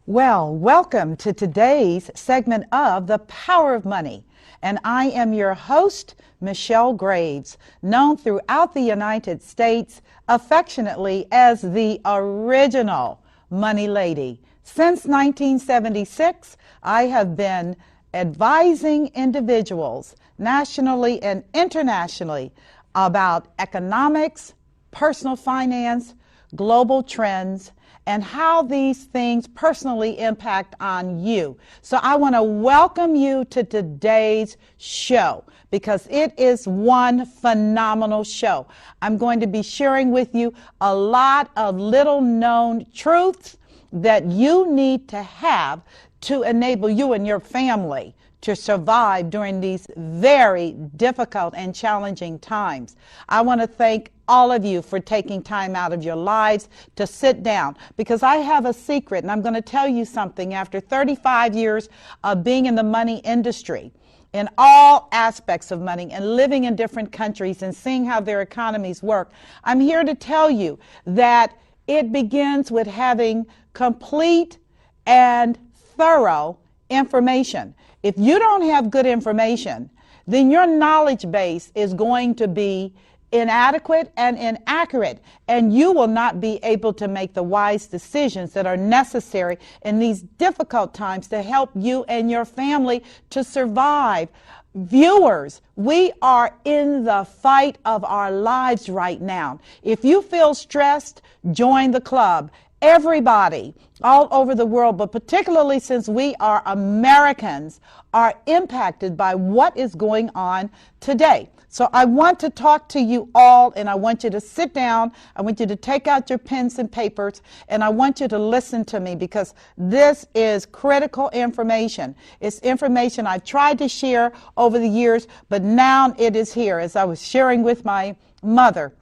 Well, welcome to today's segment of The Power of Money. And I am your host, Michelle Graves, known throughout the United States affectionately as the original Money Lady. Since 1976, I have been advising individuals nationally and internationally about economics, personal finance, global trends, and how these things personally impact on you. So I want to welcome you to today's show because it is one phenomenal show. I'm going to be sharing with you a lot of little known truths that you need to have to enable you and your family to survive during these very difficult and challenging times. I want to thank all of you for taking time out of your lives to sit down, because I have a secret, and I'm going to tell you something. After 35 years of being in the money industry, in all aspects of money, and living in different countries and seeing how their economies work, I'm here to tell you that it begins with having complete and thorough information. If you don't have good information, then your knowledge base is going to be inadequate and inaccurate, and you will not be able to make the wise decisions that are necessary in these difficult times to help you and your family to survive. Viewers, we are in the fight of our lives right now. If you feel stressed, join the club. Everybody all over the world, but particularly since we are Americans, are impacted by what is going on today. So I want to talk to you all, and I want you to sit down. I want you to take out your pens and papers, and I want you to listen to me, because this is critical information. It's information I've tried to share over the years, but now it is here, as I was sharing with my mother.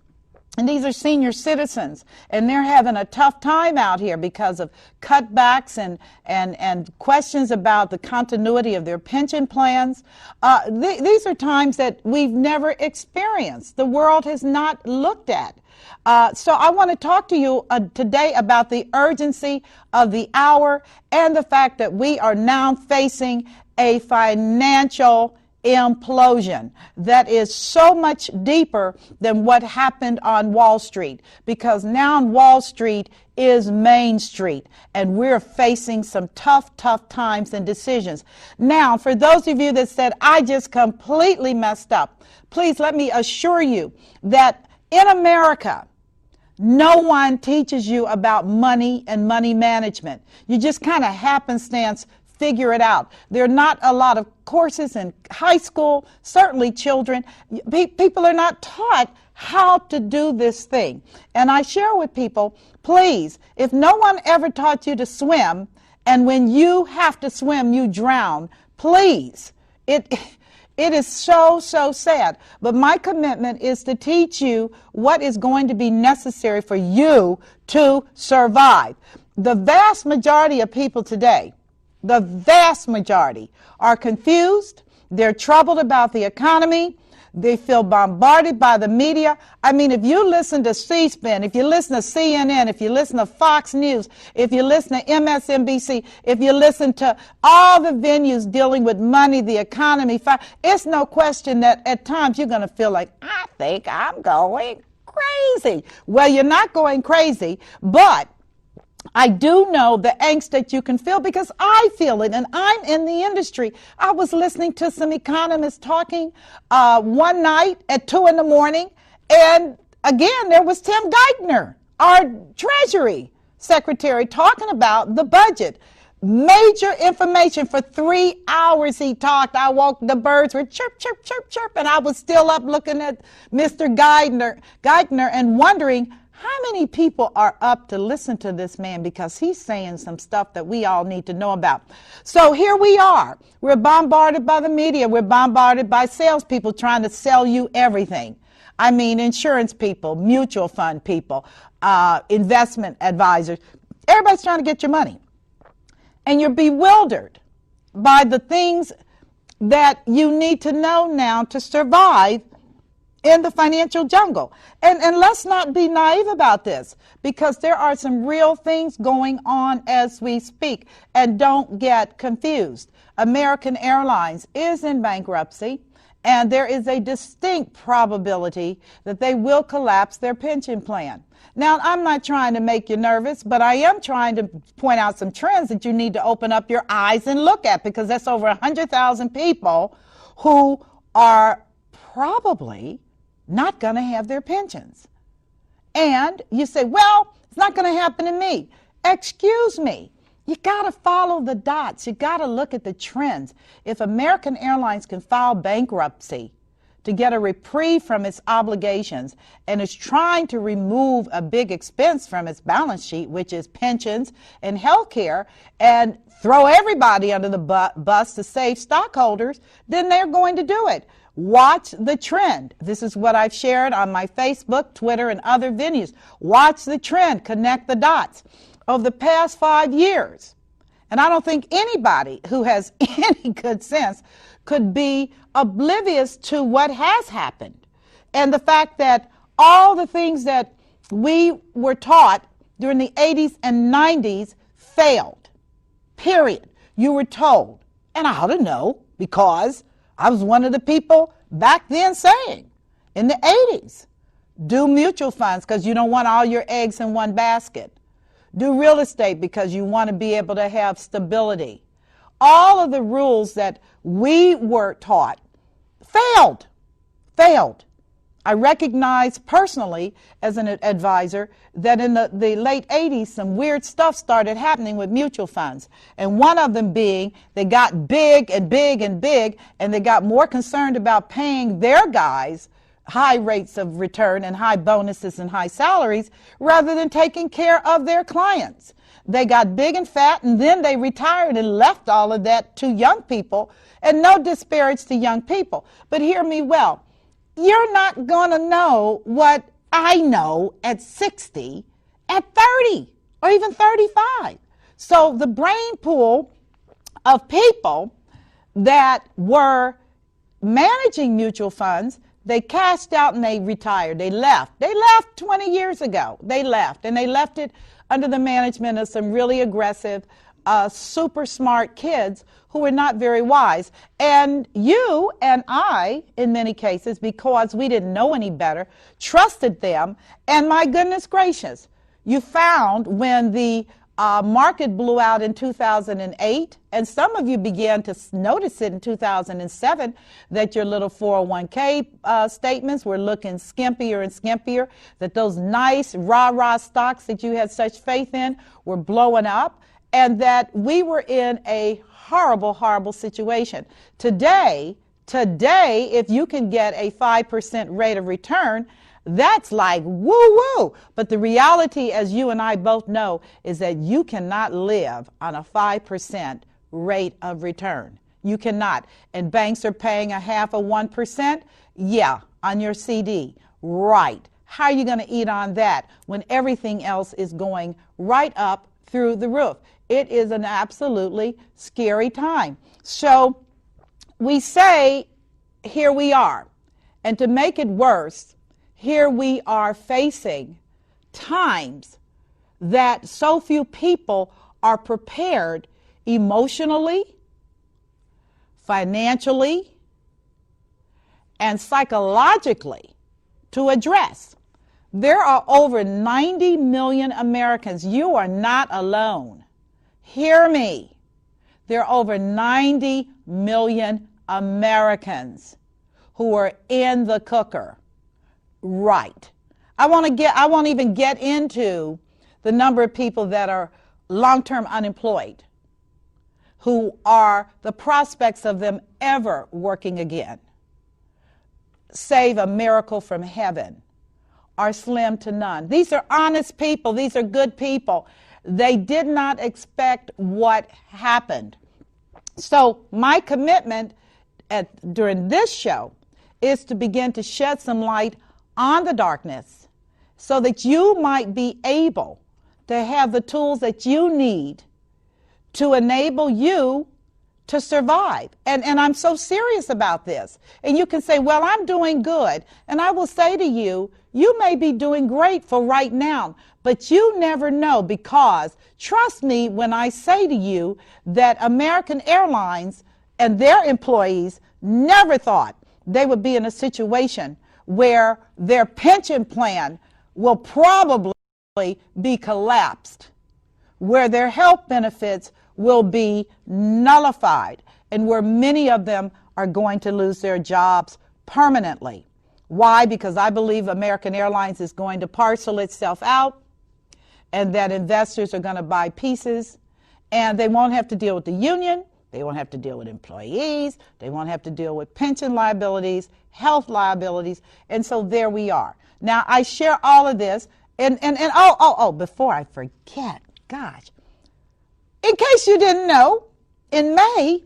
And these are senior citizens, and they're having a tough time out here because of cutbacks and questions about the continuity of their pension plans. These are times that we've never experienced. The world has not looked at. So I want to talk to you today about the urgency of the hour and the fact that we are now facing a financial implosion that is so much deeper than what happened on Wall Street, because now on Wall Street is Main Street, and we're facing some tough times and decisions. Now, for those of you that said, I just completely messed up, please let me assure you that in America, no one teaches you about money and money management. You just kind of happenstance figure it out. There are not a lot of courses in high school, certainly children. People are not taught how to do this thing. And I share with people, please, if no one ever taught you to swim, and when you have to swim, you drown, please, it is so sad. But my commitment is to teach you what is going to be necessary for you to survive. The vast majority of people today, the vast majority, are confused. They're troubled about the economy. They feel bombarded by the media. I mean, if you listen to C-SPAN, if you listen to CNN, if you listen to Fox News, if you listen to MSNBC, if you listen to all the venues dealing with money, the economy, it's no question that at times you're going to feel like, I think I'm going crazy. Well, you're not going crazy, but I do know the angst that you can feel, because I feel it, and I'm in the industry. I was listening to some economists talking one night at 2 a.m, and again, there was Tim Geithner, our Treasury Secretary, talking about the budget. Major information for 3 hours he talked. I woke, the birds were chirp, chirp, chirp, chirp, and I was still up looking at Mr. Geithner and wondering, how many people are up to listen to this man, because he's saying some stuff that we all need to know about. So here we are. We're bombarded by the media. We're bombarded by salespeople trying to sell you everything. I mean, insurance people, mutual fund people, investment advisors. Everybody's trying to get your money. And you're bewildered by the things that you need to know now to survive in the financial jungle. And let's not be naive about this, because there are some real things going on as we speak. And don't get confused. American Airlines is in bankruptcy, and there is a distinct probability that they will collapse their pension plan. Now, I'm not trying to make you nervous, but I am trying to point out some trends that you need to open up your eyes and look at, because that's over 100,000 people who are probably not going to have their pensions. And you say, well, it's not going to happen to me. Excuse me. You got to follow the dots. You got to look at the trends. If American Airlines can file bankruptcy to get a reprieve from its obligations and is trying to remove a big expense from its balance sheet, which is pensions and health care, and throw everybody under the bus to save stockholders, then they're going to do it. Watch the trend. This is what I've shared on my Facebook, Twitter, and other venues. Watch the trend. Connect the dots. Over the past 5 years, and I don't think anybody who has any good sense could be oblivious to what has happened, and the fact that all the things that we were taught during the 80s and 90s failed. Period. You were told. And I ought to know, because I was one of the people back then saying, in the 80s, do mutual funds because you don't want all your eggs in one basket. Do real estate because you want to be able to have stability. All of the rules that we were taught failed. I recognize personally as an advisor that in the late 80s, some weird stuff started happening with mutual funds. And one of them being they got big and big and big, and they got more concerned about paying their guys high rates of return and high bonuses and high salaries rather than taking care of their clients. They got big and fat, and then they retired and left all of that to young people. And no disparage to young people, but hear me well. You're not going to know what I know at 60, at 30, or even 35. So the brain pool of people that were managing mutual funds, they cashed out and they retired. They left. They left 20 years ago. They left, and they left it under the management of some really aggressive, super smart kids who were not very wise. And you and I, in many cases, because we didn't know any better, trusted them. And my goodness gracious, you found when the market blew out in 2008, and some of you began to notice it in 2007, that your little 401k statements were looking skimpier and skimpier, that those nice rah-rah stocks that you had such faith in were blowing up, and that we were in a horrible, horrible situation. Today, if you can get a 5% rate of return, that's like woo-woo. But the reality, as you and I both know, is that you cannot live on a 5% rate of return. You cannot. And banks are paying 0.5%? Yeah, on your CD. Right. How are you going to eat on that when everything else is going right up through the roof? It is an absolutely scary time. So we say, here we are. And to make it worse, here we are facing times that so few people are prepared emotionally, financially, and psychologically to address. There are over 90 million Americans. You are not alone. Hear me. There are over 90 million Americans who are in the cooker. Right. I won't even get into the number of people that are long-term unemployed, who are the prospects of them ever working again, save a miracle from heaven, are slim to none. These are honest people. These are good people. They did not expect what happened. So my commitment during this show is to begin to shed some light on the darkness so that you might be able to have the tools that you need to enable you to survive. And I'm so serious about this. And you can say, well, I'm doing good. And I will say to you, you may be doing great for right now, but you never know, because trust me when I say to you that American Airlines and their employees never thought they would be in a situation where their pension plan will probably be collapsed, where their health benefits will be nullified, and where many of them are going to lose their jobs permanently. Why? Because I believe American Airlines is going to parcel itself out, and that investors are going to buy pieces, and they won't have to deal with the union, they won't have to deal with employees, they won't have to deal with pension liabilities, health liabilities, and so there we are. Now, I share all of this, and before I forget, gosh, in case you didn't know, in May,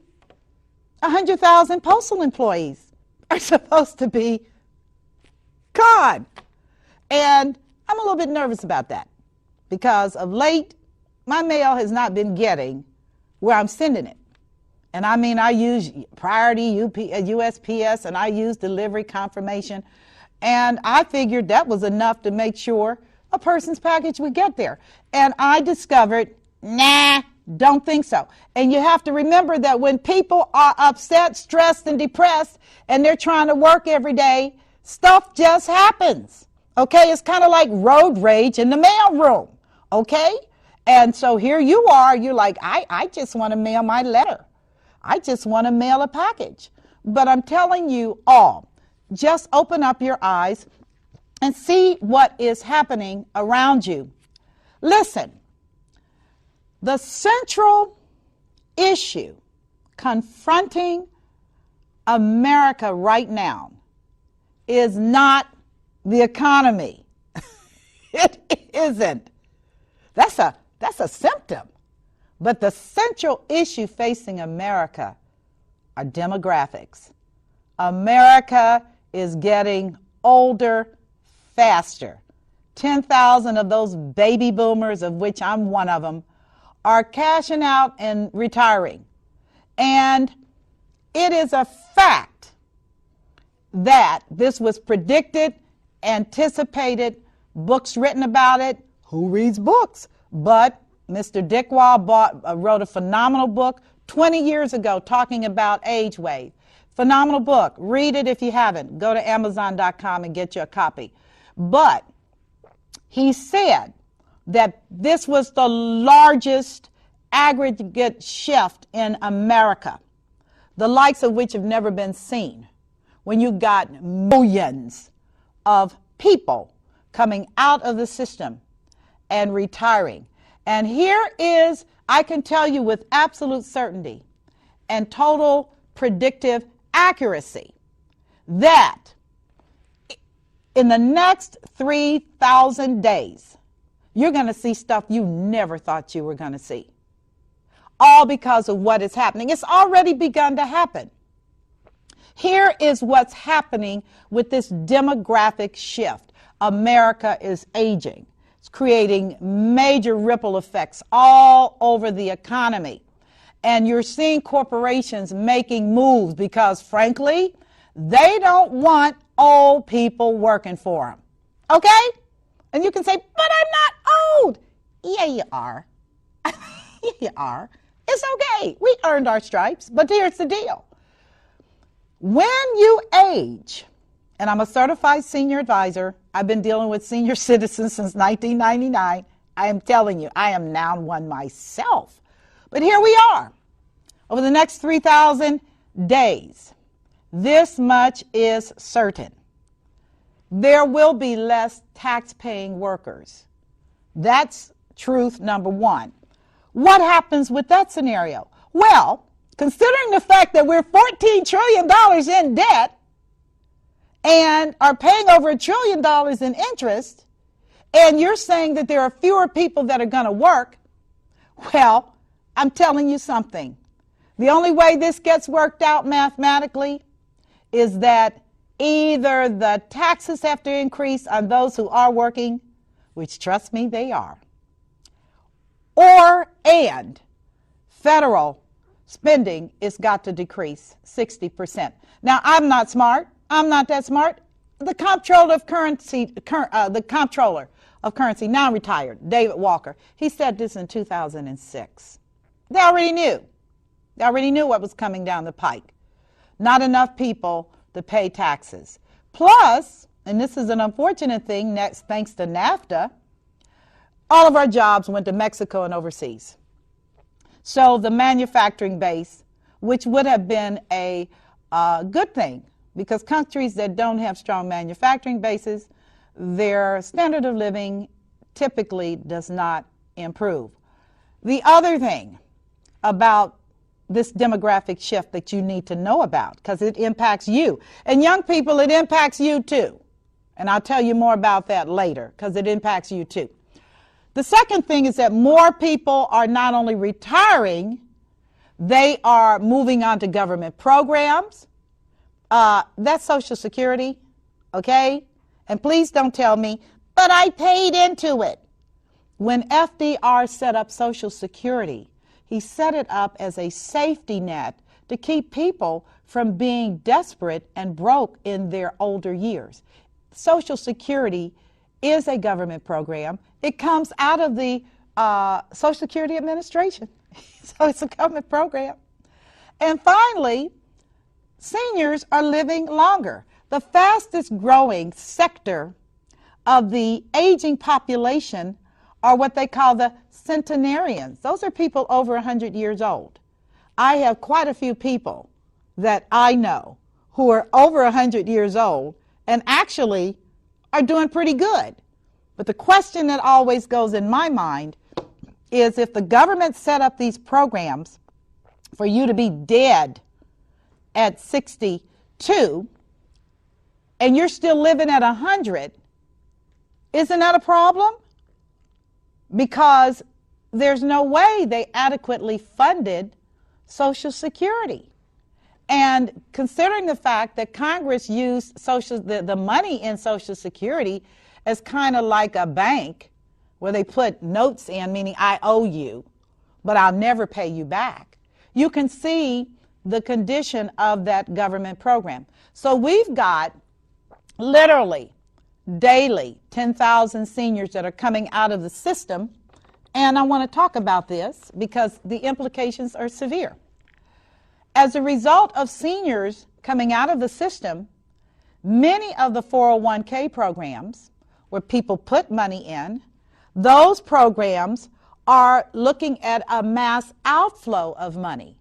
100,000 postal employees are supposed to be gone. And I'm a little bit nervous about that, because of late, my mail has not been getting where I'm sending it. And I mean, I use Priority, USPS, and I use delivery confirmation. And I figured that was enough to make sure a person's package would get there. And I discovered, nah, don't think so. And you have to remember that when people are upset, stressed, and depressed, and they're trying to work every day, stuff just happens. Okay, it's kind of like road rage in the mailroom. Okay, and so here you are, you're like, I just want to mail my letter. I just want to mail a package. But I'm telling you all, just open up your eyes and see what is happening around you. Listen, the central issue confronting America right now is not the economy. It isn't. That's a symptom. But the central issue facing America are demographics. America is getting older faster. 10,000 of those baby boomers, of which I'm one of them, are cashing out and retiring. And it is a fact that this was predicted, anticipated, books written about it. Who reads books? But Mr. Dickwall wrote a phenomenal book 20 years ago talking about age wave. Phenomenal book. Read it if you haven't. Go to Amazon.com and get you a copy. But he said that this was the largest aggregate shift in America, the likes of which have never been seen, when you got millions of people coming out of the system and retiring. And here is, I can tell you with absolute certainty and total predictive accuracy, that in the next 3,000 days, you're going to see stuff you never thought you were going to see. All because of what is happening. It's already begun to happen. Here is what's happening with this demographic shift. America is aging. It's creating major ripple effects all over the economy. And you're seeing corporations making moves because, frankly, they don't want old people working for them. Okay? And you can say, but I'm not old. Yeah, you are. Yeah, you are. It's okay. We earned our stripes. But here's the deal. When you age, and I'm a certified senior advisor, I've been dealing with senior citizens since 1999. I am telling you, I am now one myself. But here we are. Over the next 3,000 days, this much is certain. There will be less tax-paying workers. That's truth number one. What happens with that scenario? Well, considering the fact that we're $14 trillion in debt and are paying over $1 trillion in interest, and you're saying that there are fewer people that are going to work, well, I'm telling you something. The only way this gets worked out mathematically is that either the taxes have to increase on those who are working, which, trust me, they are, and federal spending is got to decrease 60%. Now, I'm not smart. I'm not that smart. The comptroller of currency, now retired, David Walker, he said this in 2006. They already knew. They already knew what was coming down the pike. Not enough people to pay taxes. Plus, and this is an unfortunate thing, thanks to NAFTA, all of our jobs went to Mexico and overseas. So the manufacturing base, which would have been a good thing, because countries that don't have strong manufacturing bases, their standard of living typically does not improve. The other thing about this demographic shift that you need to know about, because it impacts you, and young people, it impacts you too. And I'll tell you more about that later, because it impacts you too. The second thing is that more people are not only retiring, they are moving on to government programs. That's Social Security, okay? And please don't tell me, but I paid into it. When FDR set up Social Security, he set it up as a safety net to keep people from being desperate and broke in their older years. Social Security is a government program. It comes out of the Social Security Administration. So it's a government program. And finally, seniors are living longer. The fastest growing sector of the aging population are what they call the centenarians. Those are people over 100 years old. I have quite a few people that I know who are over 100 years old and actually are doing pretty good. But the question that always goes in my mind is, if the government set up these programs for you to be dead at 62 and you're still living at 100, isn't that a problem? Because there's no way they adequately funded Social Security. And considering the fact that Congress used the money in Social Security as kind of like a bank where they put notes in, meaning I owe you, but I'll never pay you back, you can see the condition of that government program. So we've got literally daily 10,000 seniors that are coming out of the system, and I want to talk about this because the implications are severe. As a result of seniors coming out of the system, many of the 401k programs where people put money in, those programs are looking at a mass outflow of money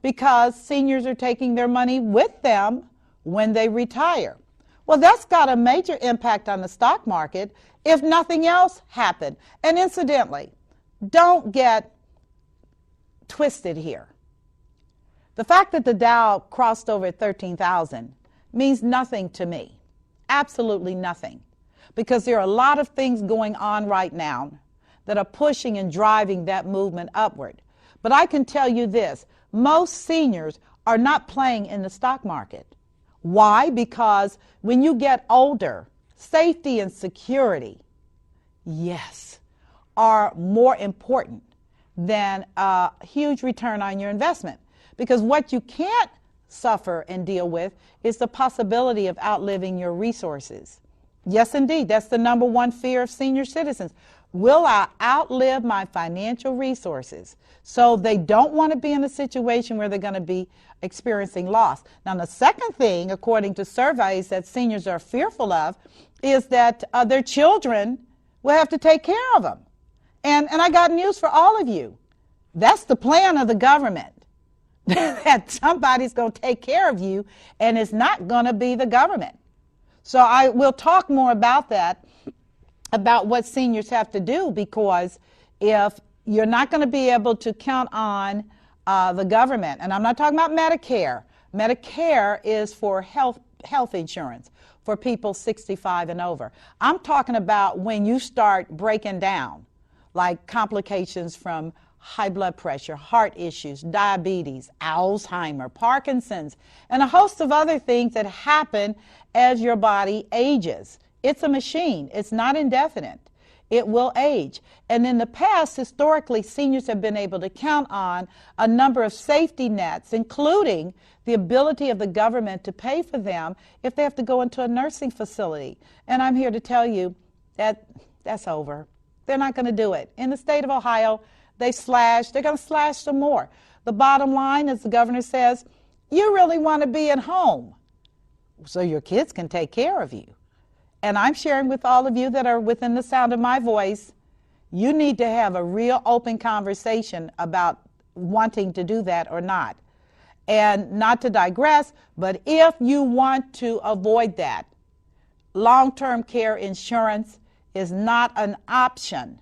because seniors are taking their money with them when they retire. Well, that's got a major impact on the stock market if nothing else happened. And incidentally, don't get twisted here. The fact that the Dow crossed over at 13,000 means nothing to me, absolutely nothing, because there are a lot of things going on right now that are pushing and driving that movement upward. But I can tell you this, most seniors are not playing in the stock market. Why? Because when you get older, safety and security, yes, are more important than a huge return on your investment. Because what you can't suffer and deal with is the possibility of outliving your resources. Yes, indeed, that's the number one fear of senior citizens. Will I outlive my financial resources? So they don't want to be in a situation where they're going to be experiencing loss. Now, the second thing, according to surveys that seniors are fearful of, is that their children will have to take care of them. And I got news for all of you. That's the plan of the government. That somebody's going to take care of you, and it's not going to be the government. So I will talk more about that, about what seniors have to do, because if you're not going to be able to count on the government, and I'm not talking about Medicare. Medicare is for health insurance for people 65 and over. I'm talking about when you start breaking down, like complications from high blood pressure, heart issues, diabetes, Alzheimer's, Parkinson's, and a host of other things that happen as your body ages. It's a machine. It's not indefinite. it will age. And in the past, historically, seniors have been able to count on a number of safety nets, including the ability of the government to pay for them if they have to go into a nursing facility. And I'm here to tell you that that's over. They're not going to do it. In the state of Ohio, they're going to slash some more. The bottom line, as the governor says, you really want to be at home so your kids can take care of you. And I'm sharing with all of you that are within the sound of my voice, you need to have a real open conversation about wanting to do that or not. And not to digress, but if you want to avoid that, long-term care insurance is not an option.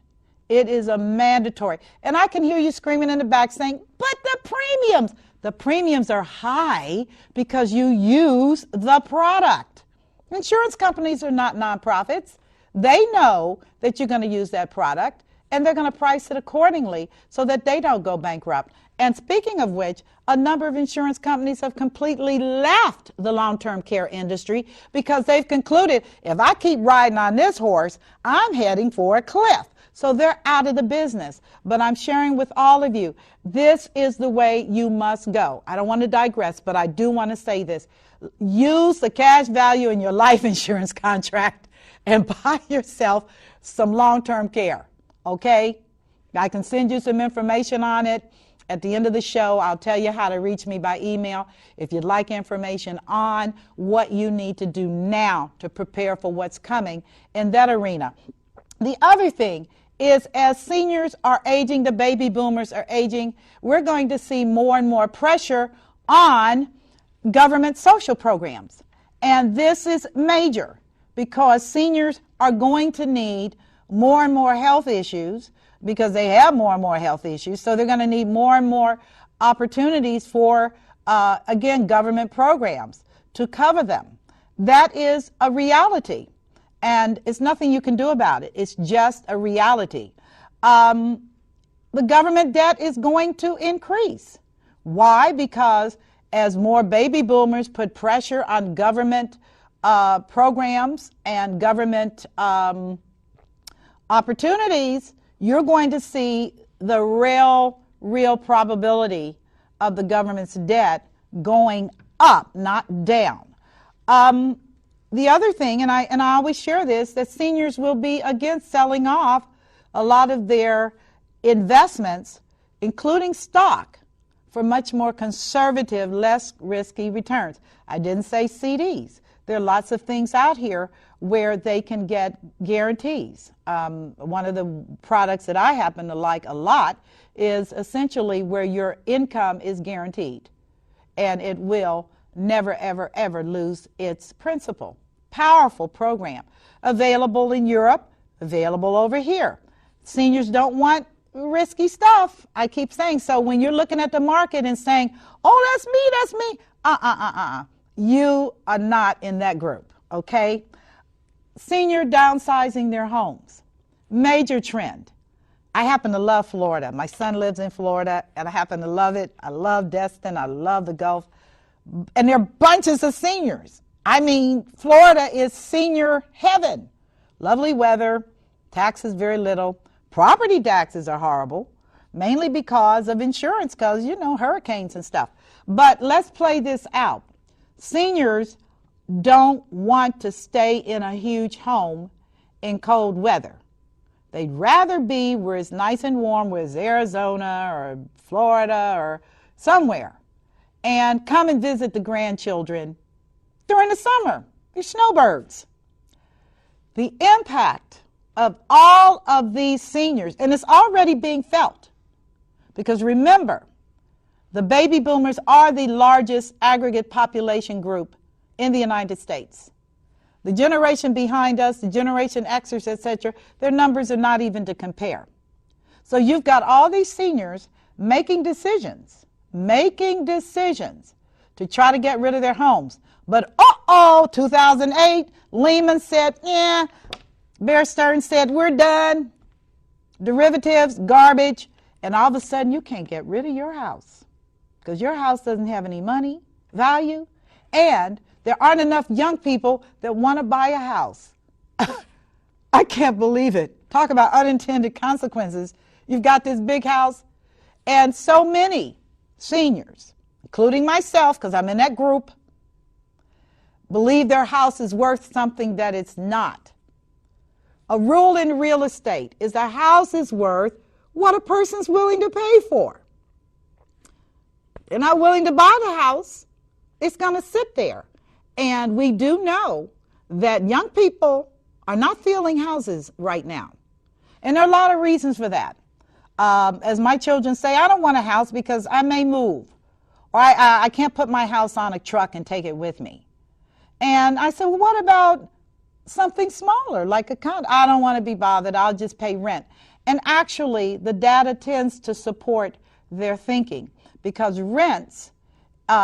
It is a mandatory. And I can hear you screaming in the back saying, but the premiums are high because you use the product. Insurance companies are not nonprofits. They know that you're going to use that product, and they're going to price it accordingly so that they don't go bankrupt. And speaking of which, a number of insurance companies have completely left the long-term care industry because they've concluded, if I keep riding on this horse, I'm heading for a cliff. So they're out of the business. But I'm sharing with all of you, this is the way you must go. I don't want to digress, but I do want to say this. Use the cash value in your life insurance contract and buy yourself some long-term care, okay? I can send you some information on it. At the end of the show, I'll tell you how to reach me by email if you'd like information on what you need to do now to prepare for what's coming in that arena. The other thing is, as seniors are aging, the baby boomers are aging, we're going to see more and more pressure on government social programs. And this is major because seniors are going to need more and more health issues because they have more and more health issues. So they're going to need more and more opportunities for, again, government programs to cover them. That is a reality. And it's nothing you can do about it. It's just a reality. The government debt is going to increase. Why? Because as more baby boomers put pressure on government programs and government opportunities, you're going to see the real probability of the government's debt going up, not down. The other thing, and I always share this, that seniors will be against selling off a lot of their investments, including stock, for much more conservative, less risky returns. I didn't say CDs. There are lots of things out here where they can get guarantees. One of the products that I happen to like a lot is essentially where your income is guaranteed, and it will never, ever, ever lose its principal. Powerful program. Available in Europe, available over here. Seniors don't want risky stuff, I keep saying. So when you're looking at the market and saying, oh, that's me, you are not in that group, okay? Senior downsizing their homes. Major trend. I happen to love Florida. My son lives in Florida, and I happen to love it. I love Destin. I love the Gulf. And there are bunches of seniors. I mean, Florida is senior heaven. Lovely weather, taxes very little. Property taxes are horrible, mainly because of insurance, because, you know, hurricanes and stuff. But let's play this out. Seniors don't want to stay in a huge home in cold weather. They'd rather be where it's nice and warm, where it's Arizona or Florida or somewhere, and come and visit the grandchildren during the summer. They're snowbirds. The impact of all of these seniors, and it's already being felt, because remember, the baby boomers are the largest aggregate population group in the United States. The generation behind us, the Generation Xers, etc., their numbers are not even to compare. So you've got all these seniors making decisions to try to get rid of their homes. But 2008, Lehman said, yeah, Bear Stearns said, we're done. Derivatives, garbage, and all of a sudden you can't get rid of your house because your house doesn't have any money, value, and there aren't enough young people that want to buy a house. I can't believe it. Talk about unintended consequences. You've got this big house, and so many seniors, including myself, because I'm in that group, believe their house is worth something that it's not. A rule in real estate is a house is worth what a person's willing to pay for. They're not willing to buy the house, it's going to sit there. And we do know that young people are not feeling houses right now. And there are a lot of reasons for that. As my children say, I don't want a house because I may move. Or I can't put my house on a truck and take it with me. And I said, well, what about something smaller, like a condo? I don't want to be bothered. I'll just pay rent. And actually, the data tends to support their thinking because rents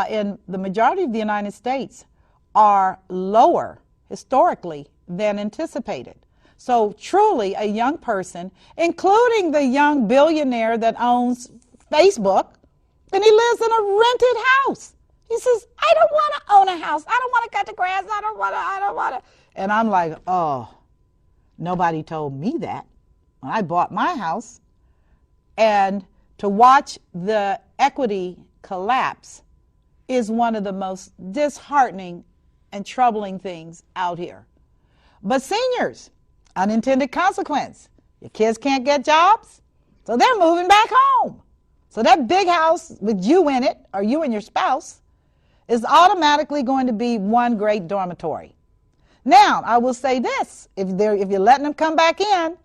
in the majority of the United States are lower historically than anticipated. So truly, a young person, including the young billionaire that owns Facebook, and he lives in a rented house. He says, I don't want to own a house. I don't want to cut the grass. I don't want to. And I'm like, oh, nobody told me that when I bought my house. And to watch the equity collapse is one of the most disheartening and troubling things out here. But seniors, unintended consequence. Your kids can't get jobs, so they're moving back home. So that big house with you in it, or you and your spouse, is automatically going to be one great dormitory. Now, I will say this, if you're letting them come back in,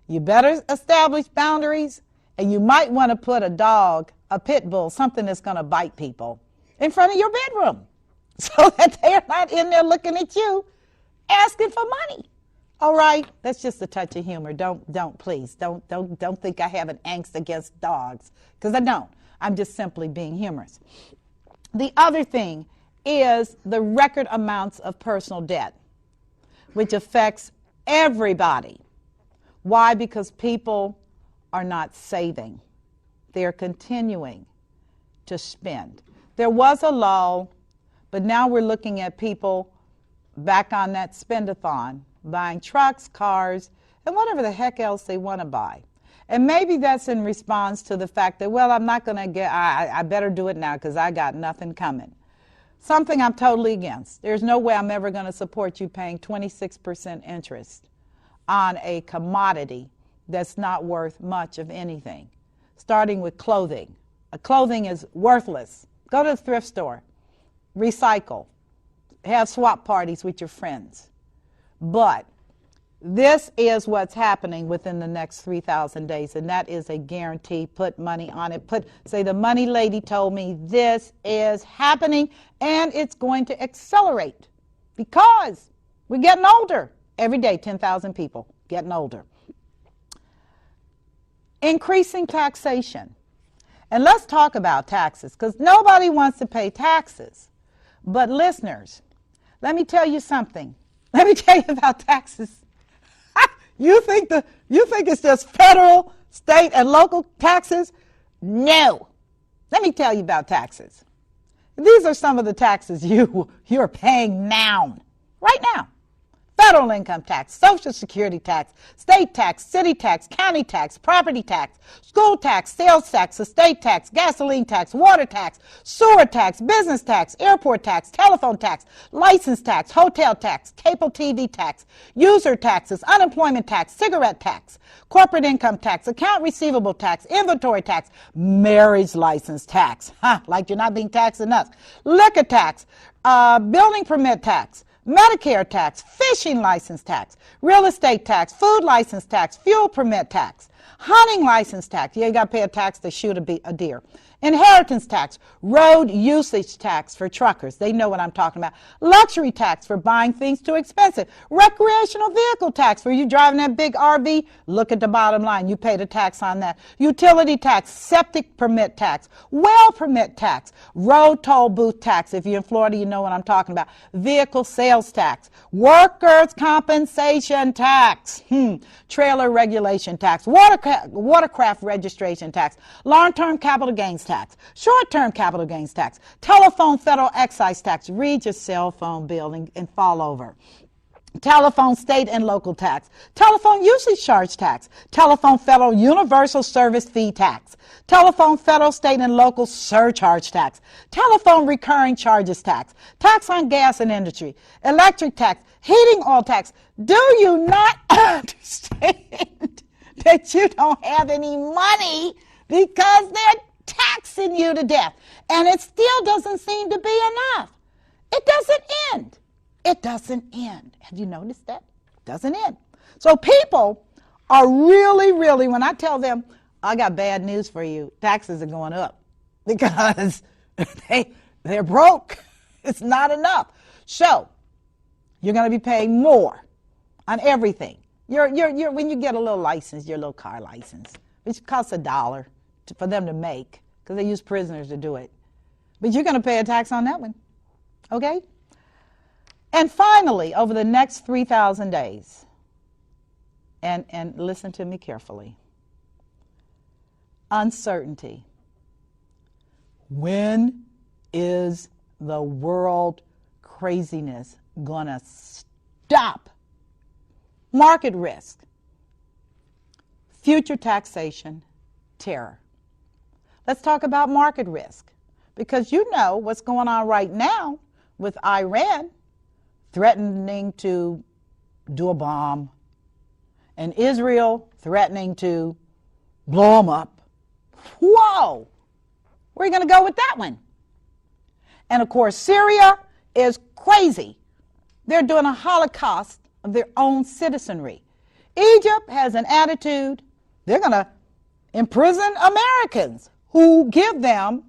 you better establish boundaries, and you might want to put a dog, a pit bull, something that's going to bite people, in front of your bedroom, so that they're not in there looking at you, asking for money. All right, that's just a touch of humor. Please, don't think I have an angst against dogs, because I don't. I'm just simply being humorous. The other thing is the record amounts of personal debt, which affects everybody. Why? Because people are not saving. They're continuing to spend. There was a lull, but now we're looking at people back on that spend-a-thon, buying trucks, cars, and whatever the heck else they want to buy. And maybe that's in response to the fact that, well, I'm not going to get, I better do it now because I got nothing coming. Something I'm totally against. There's no way I'm ever going to support you paying 26% interest on a commodity that's not worth much of anything. Starting with clothing. Clothing is worthless. Go to the thrift store. Recycle. Have swap parties with your friends. But this is what's happening within the next 3,000 days, and that is a guarantee. Put money on it. Say the money lady told me this is happening, and it's going to accelerate because we're getting older. Every day, 10,000 people getting older. Increasing taxation. And let's talk about taxes, because nobody wants to pay taxes. But listeners, let me tell you something. Let me tell you about taxes. You think it's just federal, state, and local taxes? No. Let me tell you about taxes. These are some of the taxes you're paying now, right now. Federal income tax, Social Security tax, state tax, city tax, county tax, property tax, school tax, sales tax, estate tax, gasoline tax, water tax, sewer tax, business tax, airport tax, telephone tax, license tax, hotel tax, cable TV tax, user taxes, unemployment tax, cigarette tax, corporate income tax, account receivable tax, inventory tax, marriage license tax, like you're not being taxed enough, liquor tax, building permit tax, Medicare tax, fishing license tax, real estate tax, food license tax, fuel permit tax, hunting license tax. Yeah, you got to pay a tax to shoot a deer. Inheritance tax, road usage tax for truckers. They know what I'm talking about. Luxury tax for buying things too expensive. Recreational vehicle tax for you driving that big RV. Look at the bottom line. You pay the tax on that. Utility tax, septic permit tax, well permit tax, road toll booth tax. If you're in Florida, you know what I'm talking about. Vehicle sales tax, workers' compensation tax, trailer regulation tax, watercraft registration tax, long-term capital gains tax, short-term capital gains tax, telephone federal excise tax. Read your cell phone bill and fall over. telephone state and local tax, telephone usage charge tax, telephone federal universal service fee tax, telephone federal, state, and local surcharge tax, telephone recurring charges tax, tax on gas and industry, electric tax, heating oil tax. Do you not understand that you don't have any money because they're taxing you to death? And it still doesn't seem to be enough. It doesn't end. It doesn't end. Have you noticed that? It doesn't end. So people are really, when I tell them, I got bad news for you, taxes are going up because they're broke. It's not enough. So you're going to be paying more on everything. When you get a little license, your little car license, which costs $1 for them to make because they use prisoners to do it. But you're going to pay a tax on that one. Okay? And finally, over the next 3,000 days, and listen to me carefully, uncertainty. When is the world craziness going to stop? Market risk, future taxation, terror. Let's talk about market risk, because you know what's going on right now with Iran threatening to do a bomb, and Israel threatening to blow them up. Whoa! Where are you going to go with that one? And of course, Syria is crazy. They're doing a holocaust of their own citizenry. Egypt has an attitude, they're going to imprison Americans who give them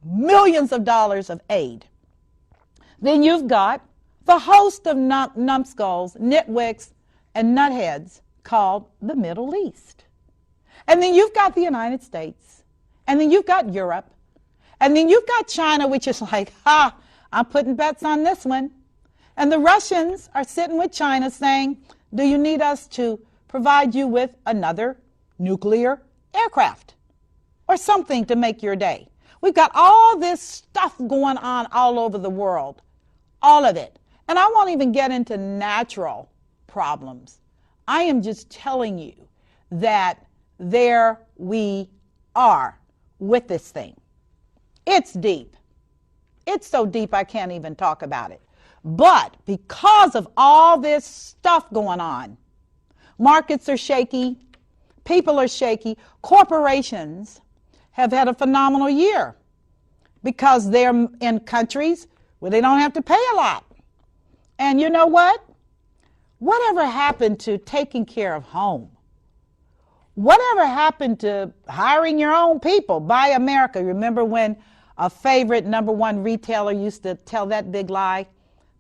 millions of dollars of aid. Then you've got the host of numbskulls, nitwicks, and nutheads called the Middle East. And then you've got the United States. And then you've got Europe. And then you've got China, which is like, I'm putting bets on this one. And the Russians are sitting with China saying, do you need us to provide you with another nuclear aircraft or something to make your day? We've got all this stuff going on all over the world. All of it. And I won't even get into natural problems. I am just telling you that there we are with this thing. It's deep. It's so deep I can't even talk about it. But because of all this stuff going on, markets are shaky, people are shaky, corporations have had a phenomenal year because they're in countries where they don't have to pay a lot. And you know what? Whatever happened to taking care of home? Whatever happened to hiring your own people? Buy America. Remember when a favorite #1 retailer used to tell that big lie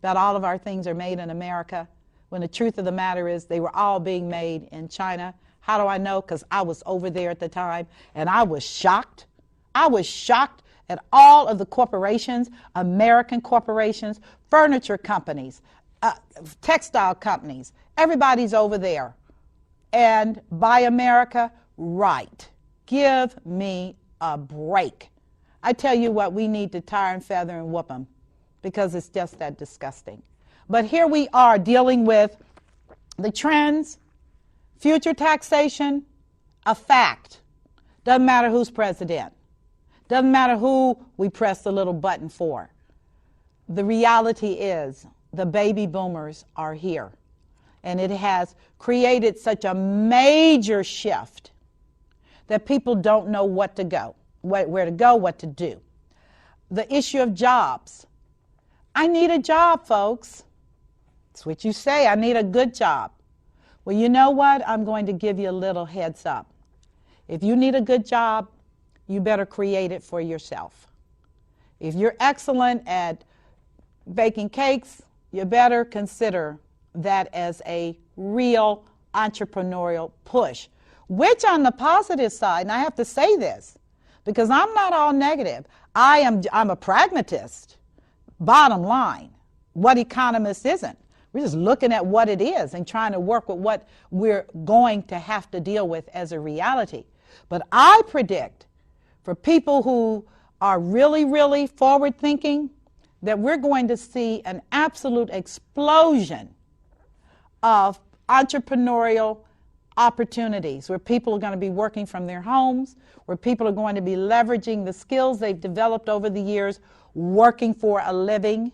that all of our things are made in America, when the truth of the matter is they were all being made in China? How do I know? Because I was over there at the time, and I was shocked. I was shocked at all of the corporations, American corporations, furniture companies, textile companies. Everybody's over there. And Buy America, right. Give me a break. I tell you what, we need to tar and feather and whoop them because it's just that disgusting. But here we are dealing with the trends, future taxation, a fact. Doesn't matter who's president. Doesn't matter who we press the little button for. The reality is the baby boomers are here. And it has created such a major shift that people don't know what to go, where to go, what to do. The issue of jobs. I need a job, folks. That's what you say. I need a good job. Well, you know what? I'm going to give you a little heads up. If you need a good job, you better create it for yourself. If you're excellent at baking cakes, you better consider that as a real entrepreneurial push. Which on the positive side, and I have to say this, because I'm not all negative. I'm a pragmatist, bottom line. What economist isn't? We're just looking at what it is and trying to work with what we're going to have to deal with as a reality. But I predict for people who are really, really forward thinking, that we're going to see an absolute explosion of entrepreneurial opportunities where people are going to be working from their homes, where people are going to be leveraging the skills they've developed over the years, working for a living,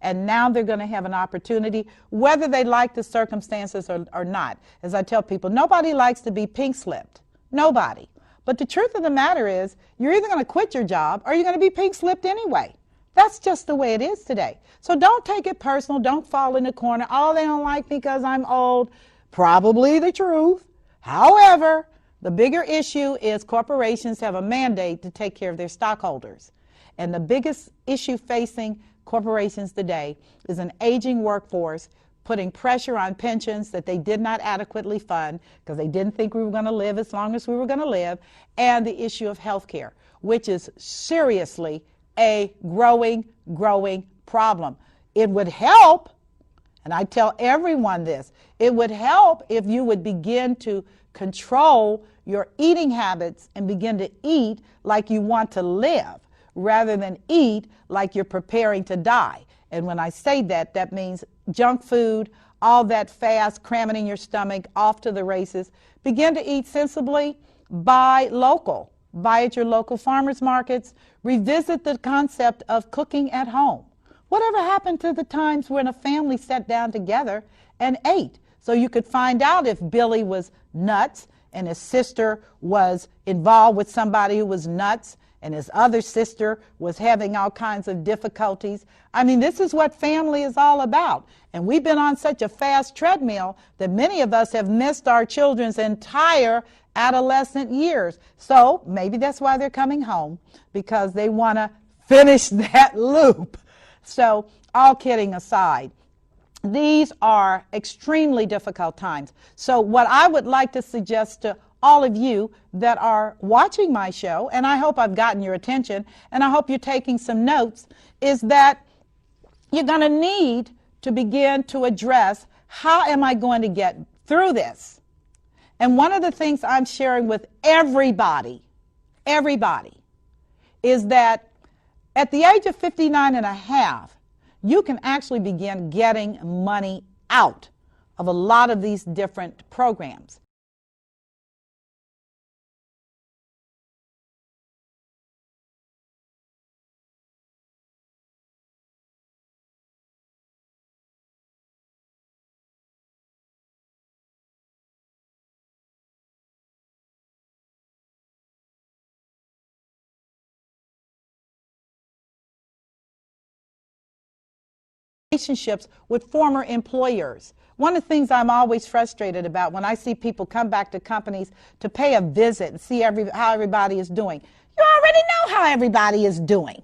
and now they're going to have an opportunity, whether they like the circumstances or not. As I tell people, nobody likes to be pink-slipped. Nobody. But the truth of the matter is, you're either going to quit your job or you're going to be pink-slipped anyway. That's just the way it is today. So don't take it personal. Don't fall in the corner. Oh, they don't like me because I'm old. Probably the truth. However, the bigger issue is corporations have a mandate to take care of their stockholders. And the biggest issue facing corporations today is an aging workforce putting pressure on pensions that they did not adequately fund because they didn't think we were going to live as long as we were going to live, and the issue of health care, which is seriously a growing problem. It would help, and I tell everyone this, it would help if you would begin to control your eating habits and begin to eat like you want to live rather than eat like you're preparing to die. And when I say that, that means junk food, all that fast, cramming in your stomach, off to the races. Begin to eat sensibly, buy local. Buy at your local farmers markets. Revisit the concept of cooking at home. Whatever happened to the times when a family sat down together and ate? So you could find out if Billy was nuts and his sister was involved with somebody who was nuts and his other sister was having all kinds of difficulties. I mean, this is what family is all about. And we've been on such a fast treadmill that many of us have missed our children's entire adolescent years. So maybe that's why they're coming home, because they want to finish that loop. So all kidding aside, these are extremely difficult times. So what I would like to suggest to all of you that are watching my show, and I hope I've gotten your attention, and I hope you're taking some notes, is that you're going to need to begin to address, how am I going to get through this? And one of the things I'm sharing with everybody, is that at the age of 59 and a half, you can actually begin getting money out of a lot of these different programs. Relationships with former employers. One of the things I'm always frustrated about when I see people come back to companies to pay a visit and see how everybody is doing. You already know how everybody is doing.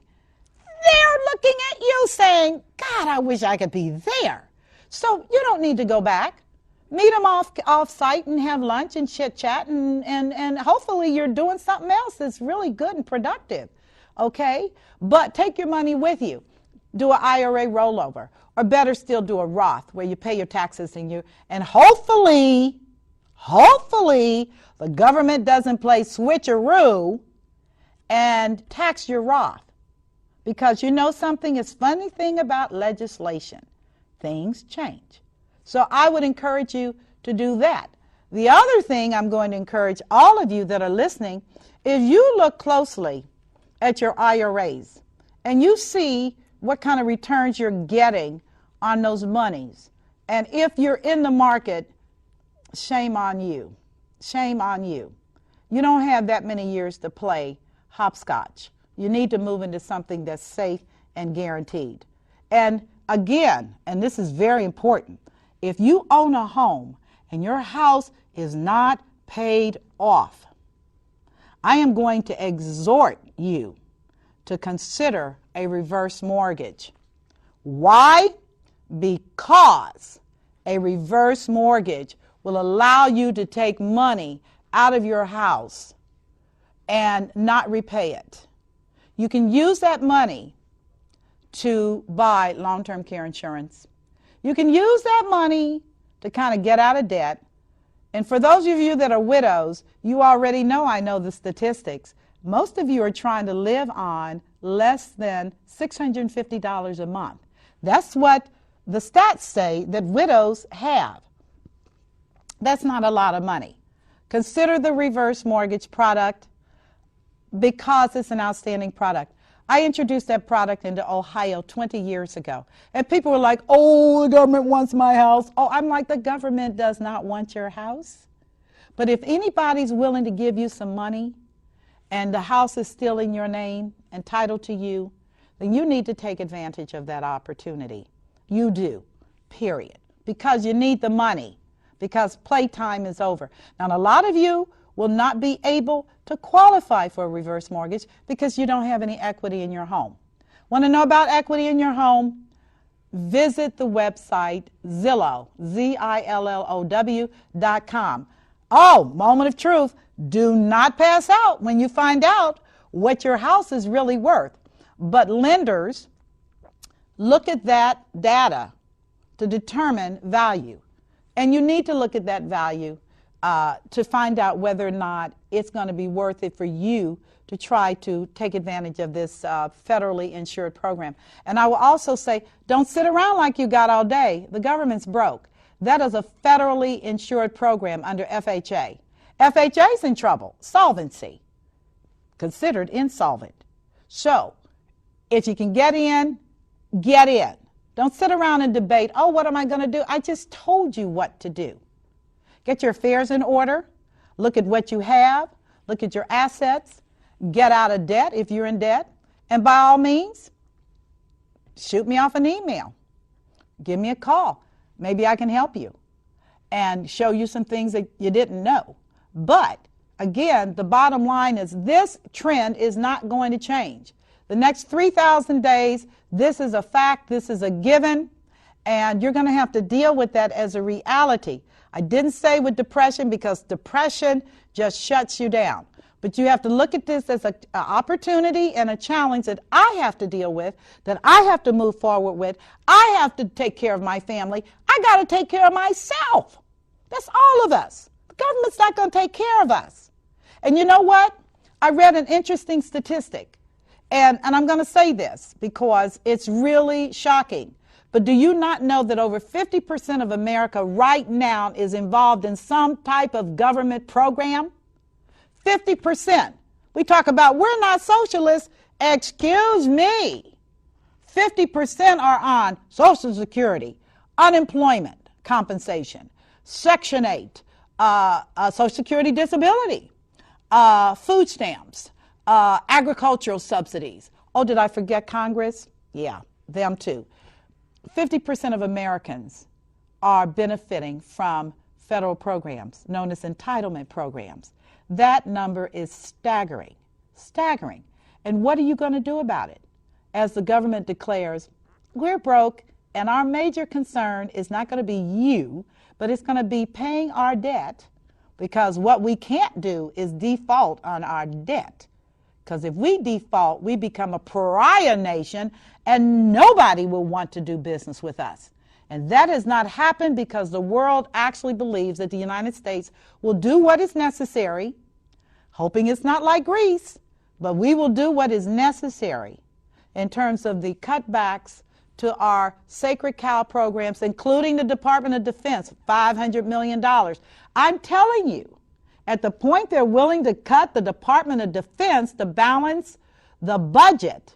They're looking at you saying, God, I wish I could be there. So you don't need to go back. Meet them off site and have lunch and chit chat, and hopefully you're doing something else that's really good and productive. Okay? But take your money with you. Do an IRA rollover, or better still, do a Roth where you pay your taxes and hopefully the government doesn't play switcheroo and tax your Roth. Because you know something, it's funny thing about legislation, things change. So I would encourage you to do that. The other thing I'm going to encourage all of you that are listening is you look closely at your IRAs and you see what kind of returns you're getting on those monies. And if you're in the market, shame on you. Shame on you. You don't have that many years to play hopscotch. You need to move into something that's safe and guaranteed. And again, and this is very important, if you own a home and your house is not paid off, I am going to exhort you to consider a reverse mortgage. Why? Because a reverse mortgage will allow you to take money out of your house and not repay it. You can use that money to buy long-term care insurance. You can use that money to kind of get out of debt. And for those of you that are widows, you already know, I know the statistics. Most of you are trying to live on less than $650 a month. That's what the stats say that widows have. That's not a lot of money. Consider the reverse mortgage product because it's an outstanding product. I introduced that product into Ohio 20 years ago. And people were like, oh, the government wants my house. Oh, I'm like, the government does not want your house. But if anybody's willing to give you some money and the house is still in your name and titled to you, then you need to take advantage of that opportunity. You do, period. Because you need the money. Because playtime is over. Now, a lot of you will not be able to qualify for a reverse mortgage because you don't have any equity in your home. Want to know about equity in your home? Visit the website Zillow, ZILLOW.com. Oh, moment of truth. Do not pass out when you find out what your house is really worth. But lenders look at that data to determine value. And you need to look at that value to find out whether or not it's going to be worth it for you to try to take advantage of this federally insured program. And I will also say, don't sit around like you got all day. The government's broke. That is a federally insured program under FHA. FHA's in trouble, solvency, considered insolvent. So if you can get in, get in. Don't sit around and debate, oh, what am I going to do? I just told you what to do. Get your affairs in order. Look at what you have. Look at your assets. Get out of debt if you're in debt. And by all means, shoot me off an email. Give me a call. Maybe I can help you and show you some things that you didn't know. But again, the bottom line is this trend is not going to change. The next 3,000 days, this is a fact, this is a given, and you're going to have to deal with that as a reality. I didn't say with depression because depression just shuts you down. But you have to look at this as an opportunity and a challenge that I have to deal with, that I have to move forward with. I have to take care of my family. I got to take care of myself. That's all of us. The government's not going to take care of us. And you know what? I read an interesting statistic. And I'm going to say this because it's really shocking. But do you not know that over 50% of America right now is involved in some type of government program? 50%. We talk about we're not socialists. Excuse me. 50% are on Social Security, unemployment compensation, Section 8, Social Security disability, food stamps, agricultural subsidies. Oh, did I forget Congress? Yeah, them too. 50% of Americans are benefiting from federal programs known as entitlement programs. That number is staggering, staggering. And what are you going to do about it? As the government declares, we're broke, and our major concern is not going to be you, but it's going to be paying our debt, because what we can't do is default on our debt. Because if we default, we become a pariah nation, and nobody will want to do business with us. And that has not happened because the world actually believes that the United States will do what is necessary, hoping it's not like Greece, but we will do what is necessary in terms of the cutbacks to our sacred cow programs, including the Department of Defense, $500 million. I'm telling you, at the point they're willing to cut the Department of Defense to balance the budget,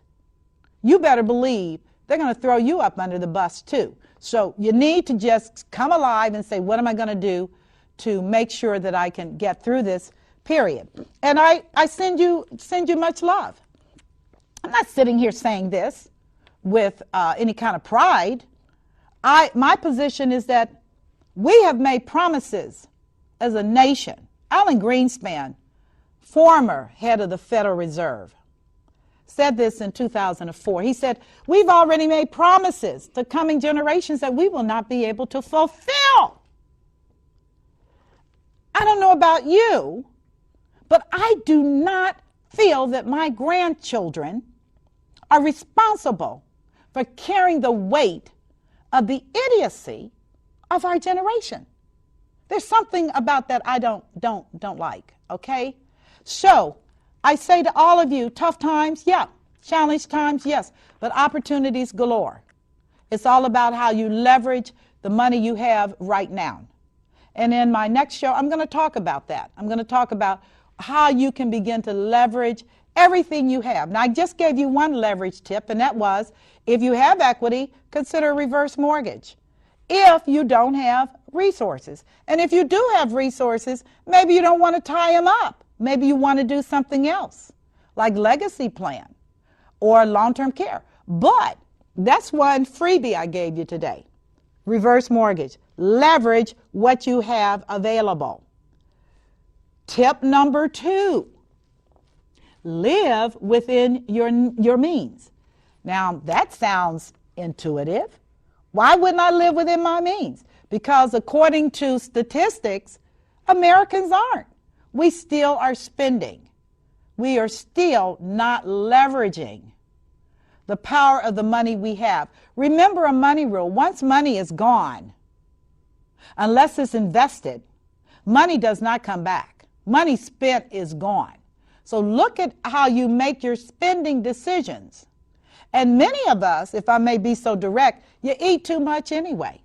you better believe they're going to throw you up under the bus too. So you need to just come alive and say, what am I going to do to make sure that I can get through this period? And I send you much love. I'm not sitting here saying this with any kind of pride. My position is that we have made promises as a nation. Alan Greenspan, former head of the Federal Reserve, said this in 2004. He said, we've already made promises to coming generations that we will not be able to fulfill. I don't know about you, but I do not feel that my grandchildren are responsible for carrying the weight of the idiocy of our generation. There's something about that I don't like, okay? So I say to all of you, tough times, yeah, Challenge times, yes, but opportunities galore. It's all about how you leverage the money you have right now. And in my next show, I'm going to talk about that. I'm going to talk about how you can begin to leverage everything you have. Now, I just gave you one leverage tip, and that was, if you have equity, consider a reverse mortgage. If you don't have resources. And if you do have resources, maybe you don't want to tie them up. Maybe you want to do something else, like legacy plan or long-term care. But that's one freebie I gave you today. Reverse mortgage. Leverage what you have available. Tip number 2, live within your means. Now, that sounds intuitive. Why wouldn't I live within my means? Because according to statistics, Americans aren't. We still are spending. We are still not leveraging the power of the money we have. Remember a money rule. Once money is gone, unless it's invested, money does not come back. Money spent is gone. So look at how you make your spending decisions. And many of us, if I may be so direct, you eat too much anyway.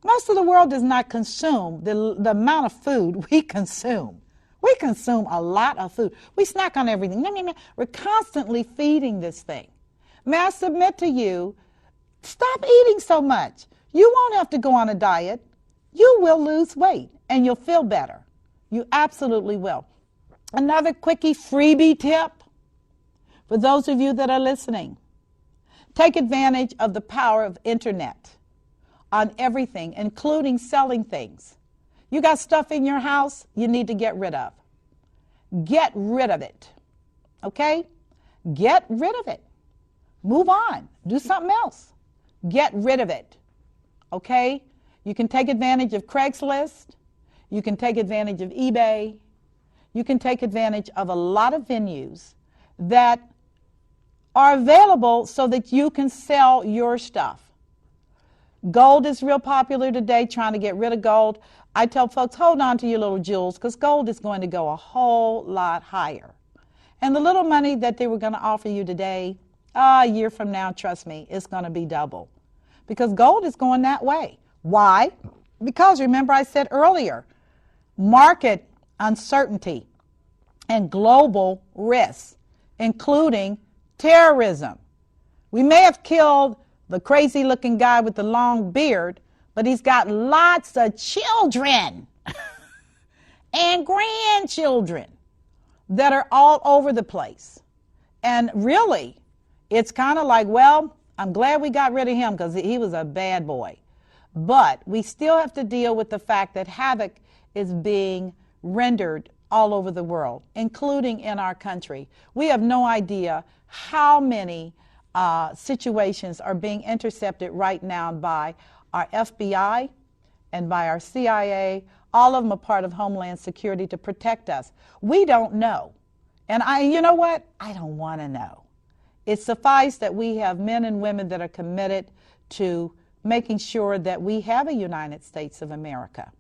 Most of the world does not consume the amount of food we consume. We consume a lot of food. We snack on everything. We're constantly feeding this thing. May I submit to you, stop eating so much. You won't have to go on a diet. You will lose weight and you'll feel better. You absolutely will. Another quickie freebie tip for those of you that are listening. Take advantage of the power of internet on everything, including selling things. You got stuff in your house you need to get rid of. Get rid of it. Okay? Get rid of it. Move on. Do something else. Get rid of it. Okay? You can take advantage of Craigslist. You can take advantage of eBay. You can take advantage of a lot of venues that are available so that you can sell your stuff. Gold is real popular today, trying to get rid of gold. I tell folks, hold on to your little jewels because gold is going to go a whole lot higher. And the little money that they were going to offer you today, a year from now, trust me, it's going to be double. Because gold is going that way. Why? Because remember I said earlier, market uncertainty and global risks, including terrorism. We may have killed the crazy looking guy with the long beard, but he's got lots of children and grandchildren that are all over the place. And really, it's kind of like, well, I'm glad we got rid of him because he was a bad boy. But we still have to deal with the fact that havoc is being rendered all over the world, including in our country. We have no idea how many situations are being intercepted right now by our FBI and by our CIA. All of them are part of Homeland Security to protect us. We don't know. And you know what? I don't want to know. It suffices that we have men and women that are committed to making sure that we have a United States of America.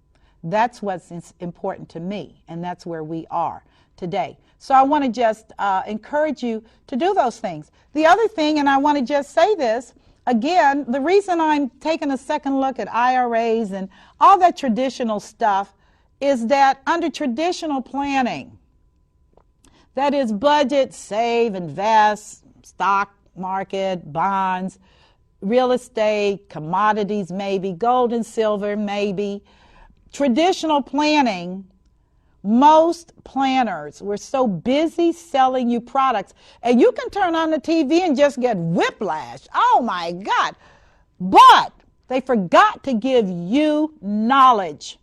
That's what's important to me, and that's where we are today. So I want to just encourage you to do those things. The other thing, and I want to just say this, again, the reason I'm taking a second look at IRAs and all that traditional stuff is that under traditional planning, that is budget, save, invest, stock market, bonds, real estate, commodities maybe, gold and silver maybe. Traditional planning, most planners were so busy selling you products, and you can turn on the TV and just get whiplash. Oh my God. But they forgot to give you knowledge.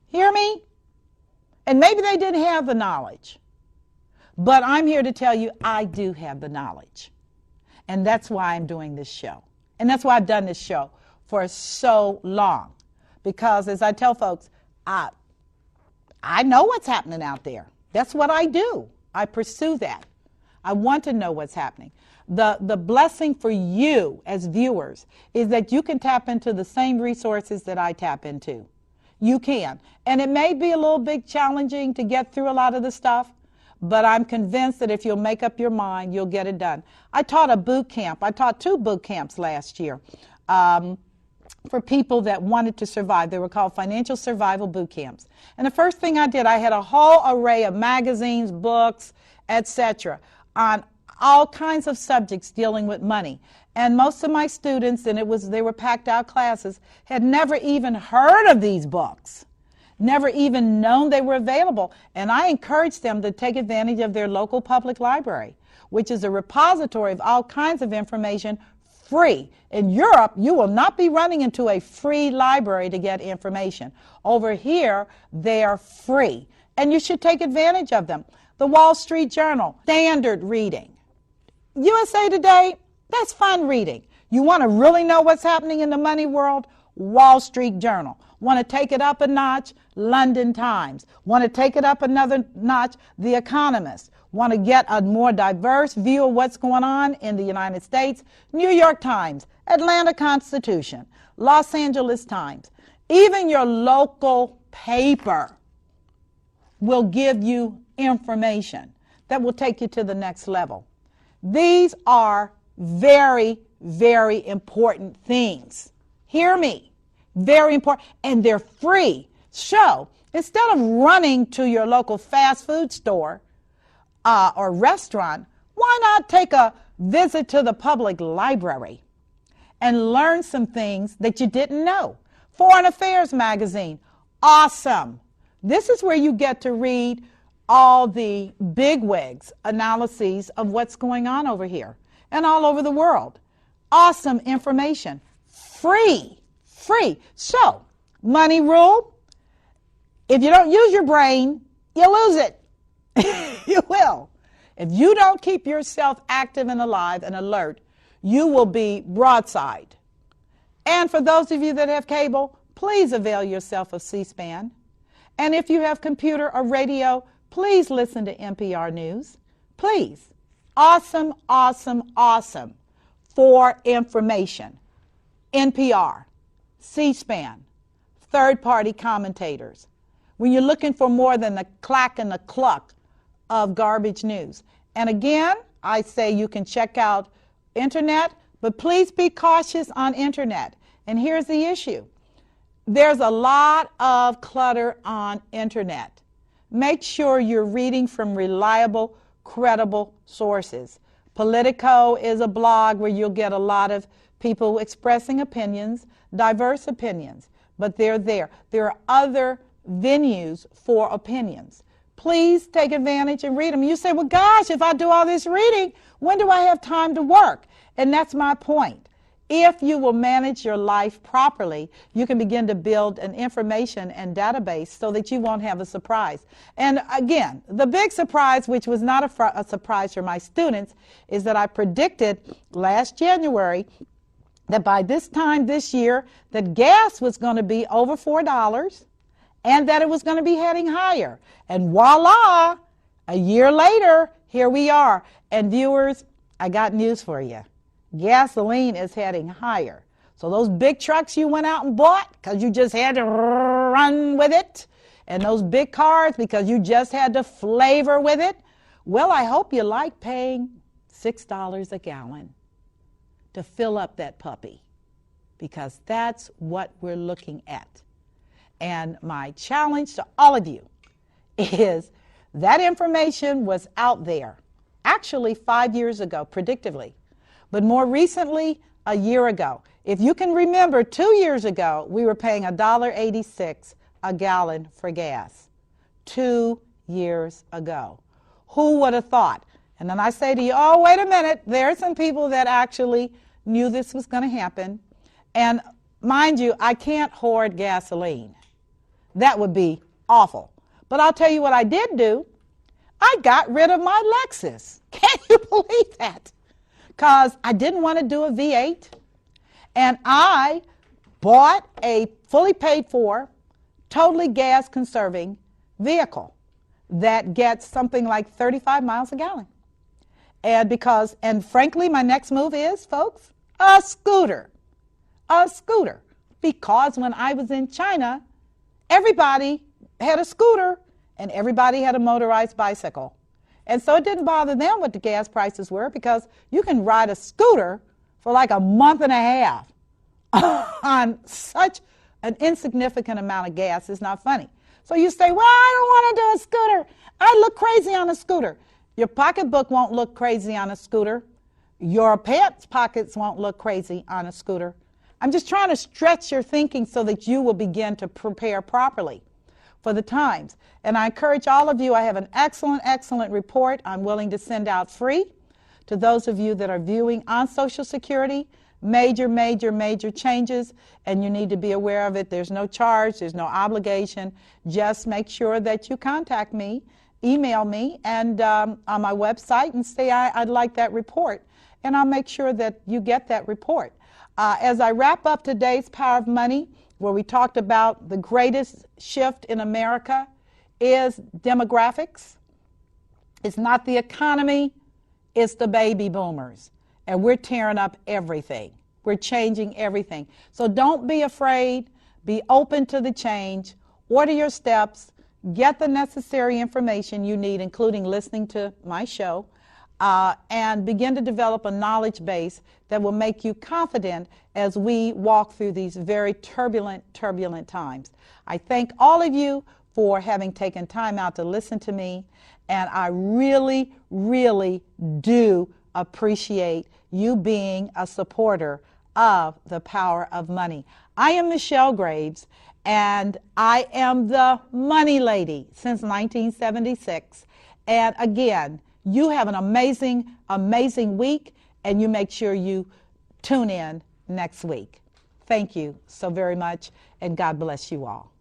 Hear me? And maybe they didn't have the knowledge. But I'm here to tell you I do have the knowledge. And that's why I'm doing this show. And that's why I've done this show for so long. Because as I tell folks, I know what's happening out there. That's what I do. I pursue that. I want to know what's happening. The blessing for you as viewers is that you can tap into the same resources that I tap into. You can. And it may be a little bit challenging to get through a lot of the stuff, but I'm convinced that if you'll make up your mind, you'll get it done. I taught a boot camp. I taught 2 boot camps last year for people that wanted to survive. They were called financial survival boot camps. And the first thing I did, I had a whole array of magazines, books, etc., on all kinds of subjects dealing with money. And most of my students, and they were packed out classes, had never even heard of these books, never even known they were available. And I encouraged them to take advantage of their local public library, which is a repository of all kinds of information free. In Europe, you will not be running into a free library to get information. Over here, they are free, and you should take advantage of them. The Wall Street Journal, standard reading. USA Today, that's fun reading. You want to really know what's happening in the money world? Wall Street Journal. Want to take it up a notch? London Times. Want to take it up another notch? The Economist. Want to get a more diverse view of what's going on in the United States? New York Times, Atlanta Constitution, Los Angeles Times. Even your local paper will give you information that will take you to the next level. These are very, very important things. Hear me. Very important. And they're free. So instead of running to your local fast food store or restaurant, why not take a visit to the public library and learn some things that you didn't know? Foreign Affairs magazine, awesome. This is where you get to read all the bigwigs analyses of what's going on over here and all over the world. Awesome information. Free. Free. So, money rule, if you don't use your brain, you lose it. You will. If you don't keep yourself active and alive and alert, you will be broadside. And for those of you that have cable, please avail yourself of C-SPAN. And if you have computer or radio, please listen to NPR News. Please. Awesome, awesome, awesome for information. NPR, C-SPAN, third-party commentators. When you're looking for more than the clack and the cluck of garbage news. And again, I say you can check out internet, but please be cautious on internet. And here's the issue. There's a lot of clutter on internet. Make sure you're reading from reliable, credible sources. Politico is a blog where you'll get a lot of people expressing opinions, diverse opinions, but they're there. There are other venues for opinions. Please take advantage and read them. You say, well, gosh, if I do all this reading, when do I have time to work? And that's my point. If you will manage your life properly, you can begin to build an information and database so that you won't have a surprise. And again, the big surprise, which was not a surprise for my students, is that I predicted last January that by this time this year, that gas was going to be over $4 and that it was going to be heading higher. And voila, a year later, here we are. And viewers, I got news for you. Gasoline is heading higher. So those big trucks you went out and bought because you just had to run with it, and those big cars because you just had to flavor with it, well, I hope you like paying $6 a gallon to fill up that puppy, because that's what we're looking at. And my challenge to all of you is that information was out there actually 5 years ago, predictively. But more recently, a year ago. If you can remember, 2 years ago, we were paying $1.86 a gallon for gas. 2 years ago. Who would have thought? And then I say to you, oh, wait a minute. There are some people that actually knew this was going to happen. And mind you, I can't hoard gasoline. That would be awful. But I'll tell you what I did do. I got rid of my Lexus. Can you believe that? Because I didn't want to do a V8, and I bought a fully paid for, totally gas conserving vehicle that gets something like 35 miles a gallon. And frankly, my next move is, folks, a scooter. A scooter. Because when I was in China, everybody had a scooter and everybody had a motorized bicycle. And so it didn't bother them what the gas prices were, because you can ride a scooter for like a month and a half on such an insignificant amount of gas. It's not funny. So you say, well, I don't want to do a scooter. I look crazy on a scooter. Your pocketbook won't look crazy on a scooter. Your pants' pockets won't look crazy on a scooter. I'm just trying to stretch your thinking so that you will begin to prepare properly for the times. And I encourage all of you, I have an excellent report I'm willing to send out free to those of you that are viewing on Social Security. Major changes, and you need to be aware of it. There's no charge, there's no obligation. Just make sure that you contact me, email me, and on my website, and say I'd like that report, and I'll make sure that you get that report. As I wrap up today's Power of Money, where we talked about the greatest shift in America is demographics. It's not the economy, it's the baby boomers. And we're tearing up everything. We're changing everything. So don't be afraid. Be open to the change. Order your steps. Get the necessary information you need, including listening to my show, and begin to develop a knowledge base that will make you confident as we walk through these very turbulent times. I thank all of you for having taken time out to listen to me, and I really do appreciate you being a supporter of the Power of Money. I am Michelle Graves, and I am the Money Lady since 1976. And again, you have an amazing week, and you make sure you tune in next week. Thank you so very much, and God bless you all.